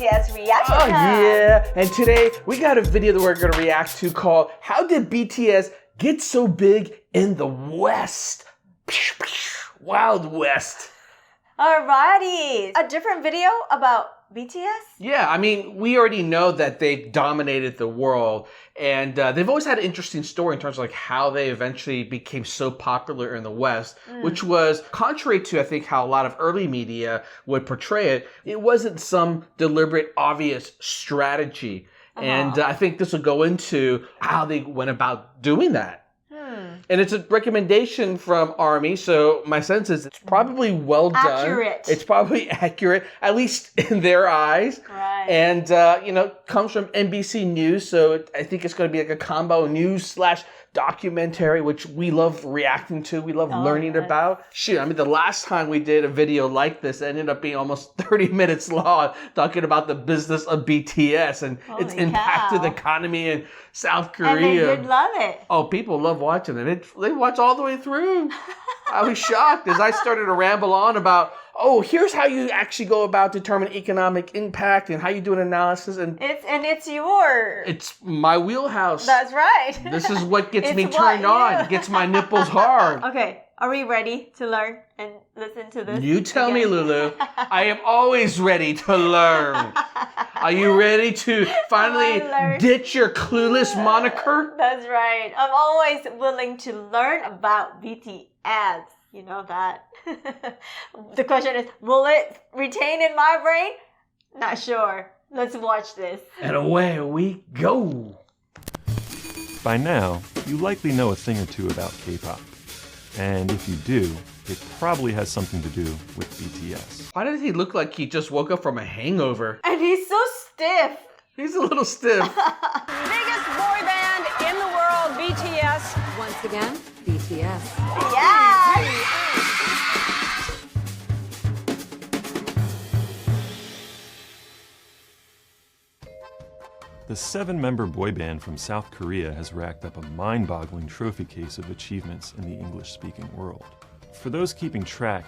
BTS reaction Oh time. yeah, and today we got a video that we're going to react to called How Did BTS Get So Big in the West? Wild West. Alrighty. A different video about BTS? Yeah, I mean, we already know that they've dominated the world, and they've always had an interesting story in terms of like how they eventually became so popular in the West, which was contrary to, I think, how a lot of early media would portray it. It wasn't some deliberate, obvious strategy. And I think this will go into how they went about doing that. And it's a recommendation from Army, so my sense is it's probably well done. Accurate. It's probably accurate, at least in their eyes. Right. And, comes from NBC News, so I think it's going to be like a combo news / documentary, which we love reacting to. We love learning about. Shoot, I mean, the last time we did a video like this, it ended up being almost 30 minutes long, talking about the business of BTS and its impact to the economy in South Korea. And they did love it. Oh, people love watching it. They watch all the way through. I was shocked as I started to ramble on about, here's how you actually go about determining economic impact and how you do an analysis. And it's my wheelhouse. That's right. This is what gets me turned on, gets my nipples hard. Okay, are we ready to learn and listen to this? You tell me, Lulu. I am always ready to learn. Are you ready to finally ditch your clueless moniker? That's right. I'm always willing to learn about BTS. You know that. The question is, will it retain in my brain? Not sure. Let's watch this. And away we go. By now, you likely know a thing or two about K-pop. And if you do, it probably has something to do with BTS. Why does he look like he just woke up from a hangover? And he's so stiff. He's a little stiff. Biggest boy band in the world, BTS. Once again, BTS. Yes! The 7-member boy band from South Korea has racked up a mind-boggling trophy case of achievements in the English-speaking world. For those keeping track,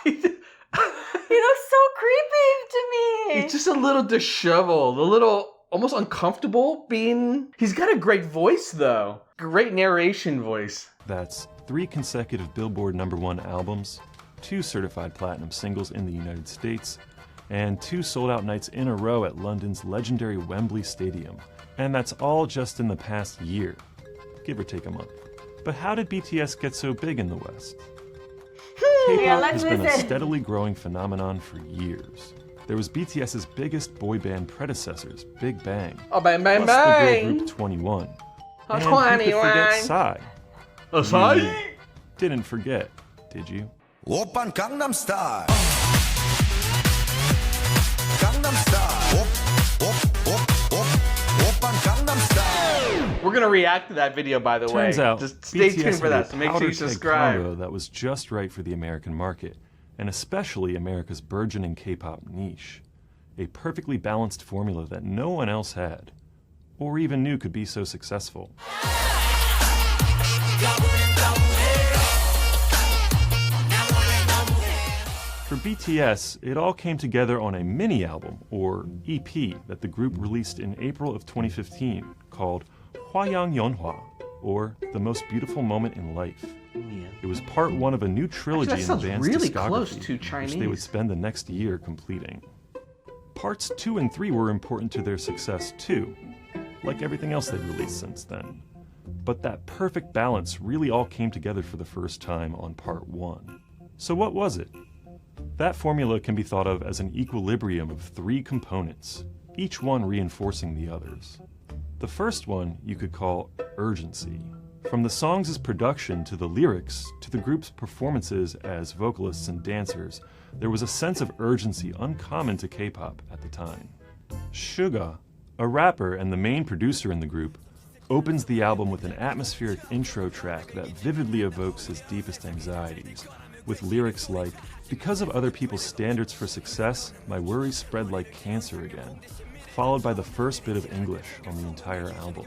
He looks so creepy to me. He's just a little disheveled, a little almost uncomfortable being... He's got a great voice, though. Great narration voice. that's 3 consecutive Billboard #1 albums, 2 certified platinum singles in the United States, and 2 sold-out nights in a row at London's legendary Wembley Stadium. And that's all just in the past year, give or take a month. But how did BTS get so big in the West? K-pop has been a steadily growing phenomenon for years. There was BTS's biggest boy band predecessors, Big Bang, Oh, bang, bang, plus the girl bang. group 21. Oh, And who could 21. forget Psy? Psy? You didn't forget, did you? Oppan Gangnam Style. Gangnam Style. Oppan Gangnam Style. We're gonna react to that video, by the way. Turns out, Just stay BTS tuned for had that, a so make sure you powder-keg subscribe. combo that was just right for the American market, and especially America's burgeoning K-pop niche. A perfectly balanced formula that no one else had, or even knew could be so successful. For BTS, it all came together on a mini-album, or EP, that the group released in April of 2015, called Hwayang Yeonhwa, or The Most Beautiful Moment in Life. It was part 1 of a new trilogy Actually, that in the sounds band's really discography, close to which they would Chinese. spend the next year completing. Parts 2 and 3 were important to their success too, like everything else they'd released since then. But that perfect balance really all came together for the first time on part 1. So what was it? That formula can be thought of as an equilibrium of 3 components, each one reinforcing the others. The first one you could call urgency. From the songs' production to the lyrics to the group's performances as vocalists and dancers, there was a sense of urgency uncommon to K-pop at the time. Suga, a rapper and the main producer in the group, opens the album with an atmospheric intro track that vividly evokes his deepest anxieties, with lyrics like, "Because of other people's standards for success, my worries spread like cancer again," followed by the first bit of English on the entire album.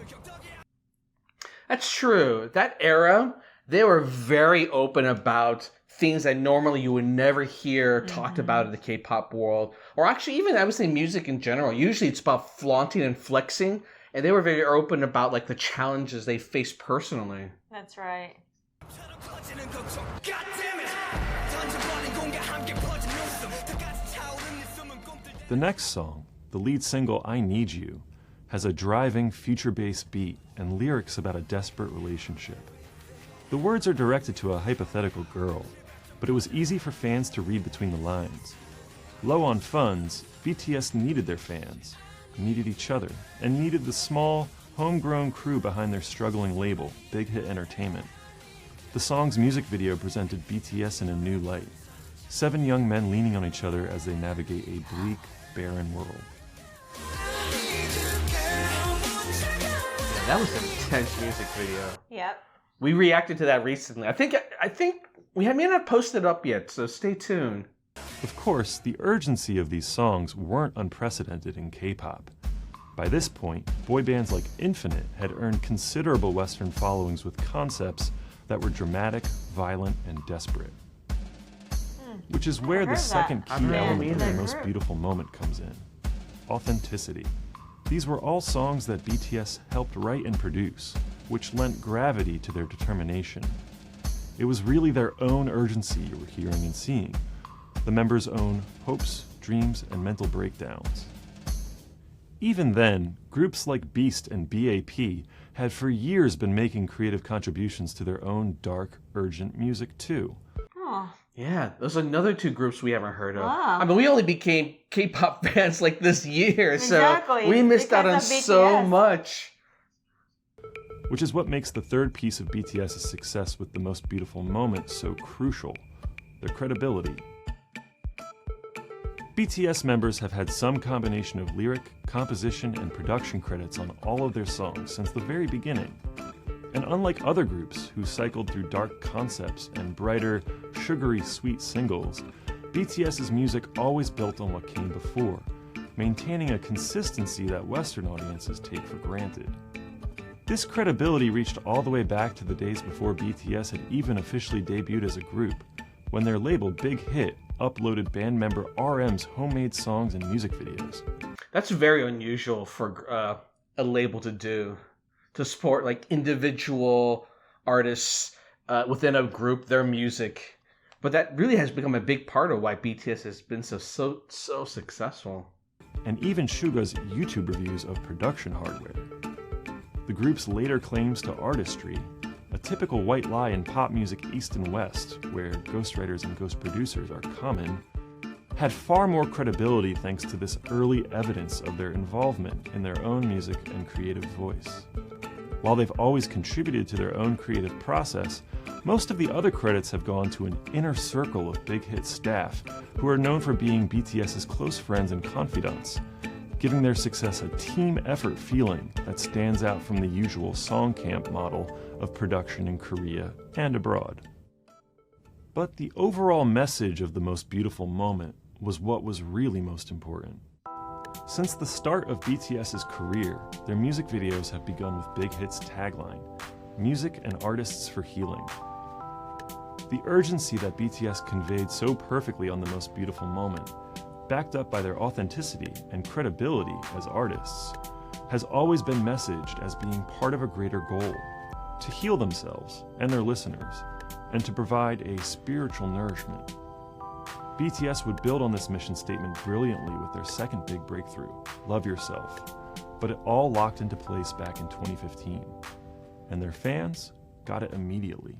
That's true. That era, they were very open about things that normally you would never hear talked about in the K-pop world. Or actually, even I would say music in general. Usually it's about flaunting and flexing. And they were very open about like the challenges they faced personally. That's right. The next song, the lead single I Need You, has a driving, future-based beat and lyrics about a desperate relationship. The words are directed to a hypothetical girl, but it was easy for fans to read between the lines. Low on funds, BTS needed their fans, needed each other, and needed the small, homegrown crew behind their struggling label, Big Hit Entertainment. The song's music video presented BTS in a new light. 7 young men leaning on each other as they navigate a bleak, barren world. Yeah, that was an intense music video. Yep. We reacted to that recently. I think we may not posted it up yet, so stay tuned. Of course, the urgency of these songs weren't unprecedented in K-pop. By this point, boy bands like Infinite had earned considerable Western followings with concepts that were dramatic, violent, and desperate. Which is where the second key element of the most beautiful moment comes in: authenticity. These were all songs that BTS helped write and produce, which lent gravity to their determination. It was really their own urgency you were hearing and seeing, the members' own hopes, dreams, and mental breakdowns. Even then, groups like Beast and BAP had for years been making creative contributions to their own dark, urgent music too. Oh. Yeah, those are another 2 groups we haven't heard of. Wow. I mean, we only became K-pop fans like this year, Exactly, so we missed out on because of so BTS. much. Which is what makes the third piece of BTS's success with the most beautiful moment so crucial: their credibility. BTS members have had some combination of lyric, composition, and production credits on all of their songs since the very beginning. And unlike other groups who cycled through dark concepts and brighter, sugary sweet singles, BTS's music always built on what came before, maintaining a consistency that Western audiences take for granted. This credibility reached all the way back to the days before BTS had even officially debuted as a group, when their label Big Hit uploaded band member RM's homemade songs and music videos. That's very unusual for a label to do, to support like individual artists within a group, their music. But that really has become a big part of why BTS has been so successful. And even Suga's YouTube reviews of production hardware. The group's later claims to artistry, a typical white lie in pop music East and West, where ghostwriters and ghost producers are common, had far more credibility thanks to this early evidence of their involvement in their own music and creative voice. While they've always contributed to their own creative process, most of the other credits have gone to an inner circle of Big Hit staff who are known for being BTS's close friends and confidants, giving their success a team effort feeling that stands out from the usual song camp model of production in Korea and abroad. But the overall message of the most beautiful moment was what was really most important. Since the start of BTS's career, their music videos have begun with Big Hit's tagline, "Music and Artists for Healing." The urgency that BTS conveyed so perfectly on the most beautiful moment, backed up by their authenticity and credibility as artists, has always been messaged as being part of a greater goal: to heal themselves and their listeners, and to provide a spiritual nourishment. BTS would build on this mission statement brilliantly with their second big breakthrough, Love Yourself, but it all locked into place back in 2015, and their fans got it immediately.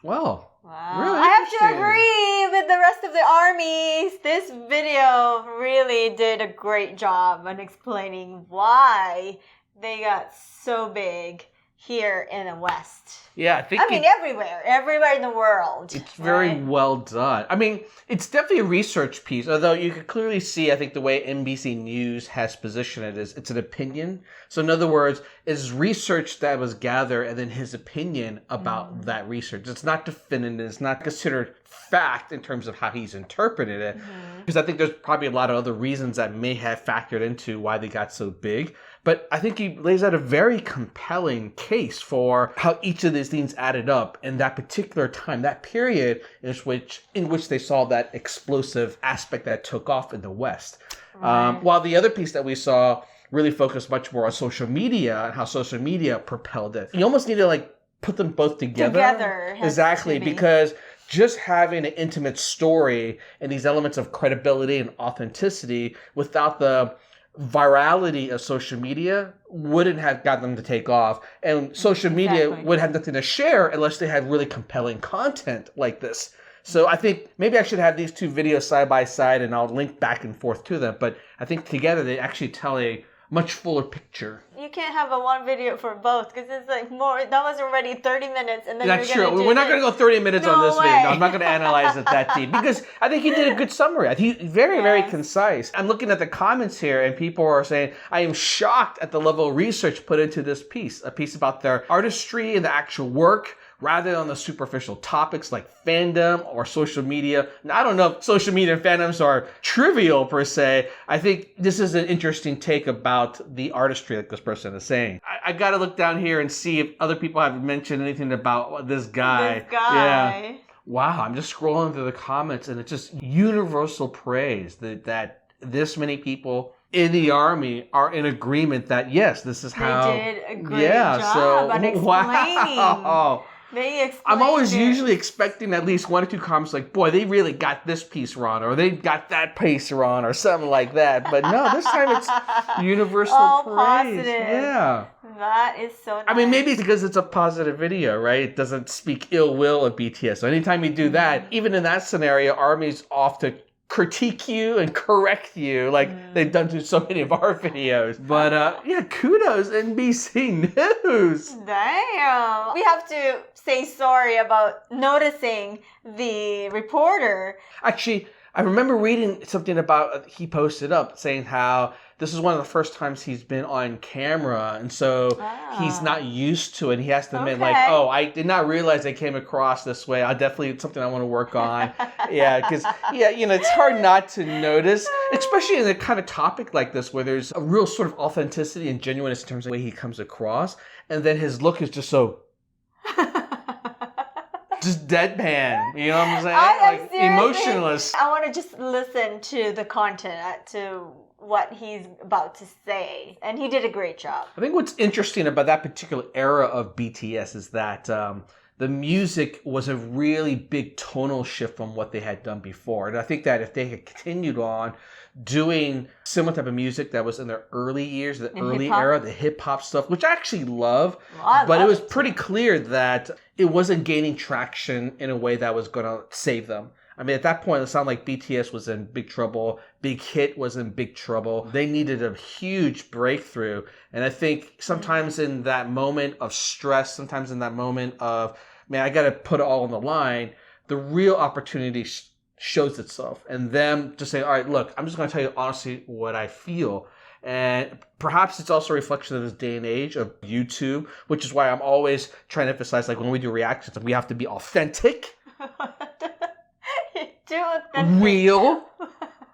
Wow. Wow. Really I have to interesting. agree with the rest of the armies. This video really did a great job on explaining why they got so big here in the West. Yeah, I mean, everywhere in the world. it's very right? well done. I mean, it's definitely a research piece, although you could clearly see, I think, the way NBC News has positioned it is it's an opinion. So in other words, it's research that was gathered and then his opinion about that research. It's not definitive. It's not considered fact in terms of how he's interpreted it. Because I think there's probably a lot of other reasons that may have factored into why they got so big. But I think he lays out a very compelling case for how each of these these things added up in that particular time, that period in which they saw that explosive aspect that took off in the West. Right. While the other piece that we saw really focused much more on social media and how social media propelled it. You almost need to like put them both together. Has Exactly, to be. because just having an intimate story and these elements of credibility and authenticity without the virality of social media wouldn't have gotten them to take off. And social media Exactly. would have nothing to share unless they had really compelling content like this. So I think maybe I should have these two videos side by side and I'll link back and forth to them. But I think together they actually tell a much fuller picture. You can't have a one video for both because it's like more. That was already 30 minutes, and then That's you're true. gonna do We're not going to go 30 minutes on No this video. No, way. I'm not going to analyze it that deep because I think he did a good summary. I think he's very, very Yes. concise. I'm looking at the comments here and people are saying, I am shocked at the level of research put into this piece. A piece about their artistry and the actual work rather than the superficial topics like fandom or social media. Now, I don't know if social media and fandoms are trivial per se. I think this is an interesting take about the artistry like this person is saying. I got to look down here and see if other people have mentioned anything about this guy. This guy. Yeah. Wow, I'm just scrolling through the comments and it's just universal praise that this many people in the army are in agreement that yes, this is how. They did a great job on explaining. Wow. They explained I'm always it. usually expecting at least one or two comments like, boy, they really got this piece wrong, or they got that piece wrong, or something like that. But no, this time it's universal All praise. positive. Yeah. That is so nice. I mean, maybe it's because it's a positive video, right? It doesn't speak ill will of BTS. So anytime you do that, even in that scenario, ARMY's off to critique you and correct you like they've done to so many of our videos. But yeah, kudos NBC News. Damn. We have to say sorry about noticing the reporter. Actually, I remember reading something about he posted up saying how this is one of the first times he's been on camera, and so he's not used to it. He has to admit, like, Okay. oh, I did not realize I came across this way. It's something I want to work on. Yeah, because, yeah, you know, it's hard not to notice, especially in a kind of topic like this where there's a real sort of authenticity and genuineness in terms of the way he comes across, and then his look is just so just deadpan, you know what I'm saying? I am Like seriously- emotionless. I want to just listen to the content, to what he's about to say. And he did a great job. I think what's interesting about that particular era of BTS is that the music was a really big tonal shift from what they had done before. And I think that if they had continued on doing similar type of music that was in their early years, the early hip-hop? era, the hip-hop stuff, which I actually love, I but it love was it pretty clear that it wasn't gaining traction in a way that was going to save them. I mean, at that point, it sounded like BTS was in big trouble. Big Hit was in big trouble. They needed a huge breakthrough. And I think sometimes in that moment of stress, sometimes in that moment of, man, I got to put it all on the line, the real opportunity shows itself. And them just saying, all right, look, I'm just going to tell you honestly what I feel. And perhaps it's also a reflection of this day and age of YouTube, which is why I'm always trying to emphasize, like, when we do reactions, we have to be authentic. Do authentic. Real,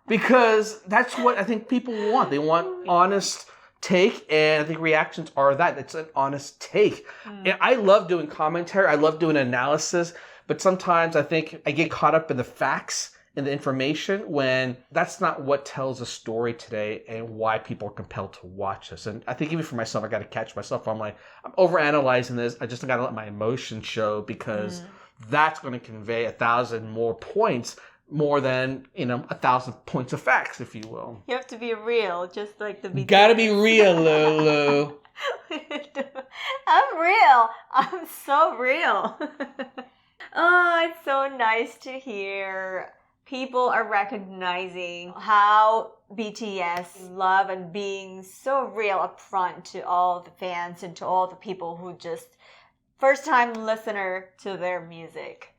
because that's what I think people want. They want honest take, and I think reactions are that. It's an honest take. And I love doing commentary. I love doing analysis, but sometimes I think I get caught up in the facts and the information when that's not what tells a story today and why people are compelled to watch this. And I think even for myself, I got to catch myself. I'm like, I'm overanalyzing this. I just got to let my emotions show because that's going to convey 1,000 more points, more than, 1,000 points of facts, if you will. You have to be real, just like the BTS. Gotta be real, Lulu. I'm real. I'm so real. Oh, it's so nice to hear people are recognizing how BTS love and being so real upfront to all the fans and to all the people who just first time listener to their music.